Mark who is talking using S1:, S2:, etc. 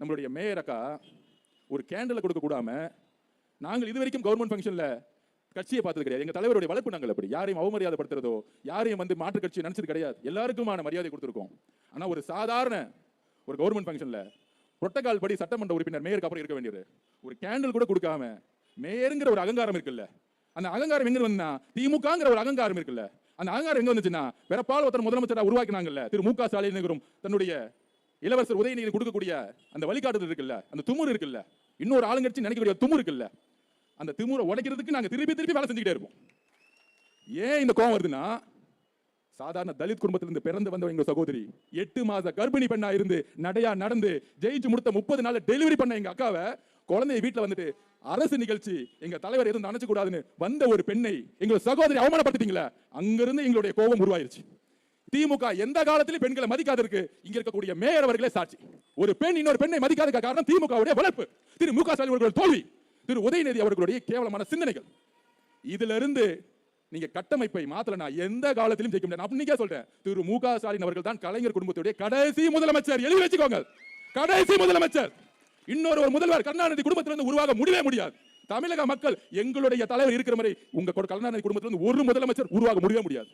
S1: நம்மளுடைய மேயர் அக்கா ஒரு கேண்டலை கொடுக்க கூடாம, நாங்கள் இதுவரைக்கும் கவர்மெண்ட் ஃபங்க்ஷன்ல கட்சியை பார்த்தது கிடையாது. எங்க தலைவருடைய வளர்ப்பு நாங்கள் அப்படி யாரையும் அவமரியாதைப்படுத்துறதோ யாரையும் மாற்று கட்சி நினைச்சது கிடையாது. எல்லாருக்குமான மரியாதை கொடுத்துருக்கோம். ஆனா ஒரு சாதாரண ஒரு கவர்மெண்ட் ஃபங்க்ஷன்ல புரோட்டோகால் படி சட்டமன்ற உறுப்பினர் மேயருக்கு அப்புறம் இருக்க வேண்டியது ஒரு கேண்டில் கூட கொடுக்காம, மேயருங்கிற ஒரு அகங்காரம் இருக்குல்ல, அந்த அகங்காரம் எங்க வந்தா திமுகங்கிற ஒரு அகங்காரம் இருக்குல்ல, அந்த அகங்காரம் எங்க வந்துச்சுன்னா வேறப்பால் ஒருத்தர் முதலமைச்சரா உருவாக்கினாங்கல்ல திரு மு க ஸ்டாலின் தன்னுடைய இளவரசர் உதயநிதி கொடுக்கக்கூடிய அந்த வழிகாட்டுதல் இருக்குல்ல, அந்த துமுறு இருக்குல்ல, இன்னொரு ஆளுங்கட்சி நினைக்கக்கூடிய துமுறு இருக்குல்ல, அந்த திமுறை உடைக்கிறதுக்கு நாங்க திருப்பி வேலை செஞ்சுக்கிட்டே இருப்போம். ஏன் இந்த கோவம் வருதுன்னா, சாதாரண தலித் குடும்பத்திலிருந்து பிறந்து வந்த எங்க சகோதரி 8 மாத கர்ப்பிணி பெண்ணா இருந்து நடையா நடந்து ஜெயிச்சு முடித்த 30 நாள் டெலிவரி பண்ண எங்க அக்காவை குழந்தைய வீட்டுல வந்துட்டு அரசு நிகழ்ச்சி எங்க தலைவர் எதுவும் நினைச்சு கூடாதுன்னு வந்த ஒரு பெண்ணை எங்க சகோதரி அவமானப்படுத்திட்டீங்களா, அங்கிருந்து எங்களுடைய கோபம் உருவாயிருச்சு. திமுக எந்த காலத்திலும் பெண்களை மதிக்காதற்கு இங்க இருக்கக்கூடிய மேயர் அவர்களே சாட்சி. ஒரு பெண் இன்னொரு பெண்ணை மதிக்காத காரணம் திமுகவுடைய வளர்ப்பு, திரு மு க ஸ்டாலின் அவர்களுடைய தோல்வி, திரு உதயநிதி அவர்களுடைய கேவலமான சிந்தனைகள். இதுல இருந்து நீங்க கட்டமைப்பை மாத்தலனா எந்த காலத்திலும் ஜெயிக்க முடியாது. அப்படியே சொல்றேன், திரு மு க ஸ்டாலின் அவர்கள் தான் கலைஞர் குடும்பத்துடைய கடைசி முதலமைச்சர். எழுதி வச்சுக்கோங்க, கடைசி முதலமைச்சர். இன்னொரு முதல்வர் கருணாநிதி குடும்பத்திலிருந்து உருவாக முடியவே முடியாது. தமிழக மக்கள் எங்களுடைய தலைவர் இருக்கிற மாதிரி உங்க கருணாநிதி குடும்பத்திலிருந்து ஒரு முதலமைச்சர் உருவாக முடியவே முடியாது.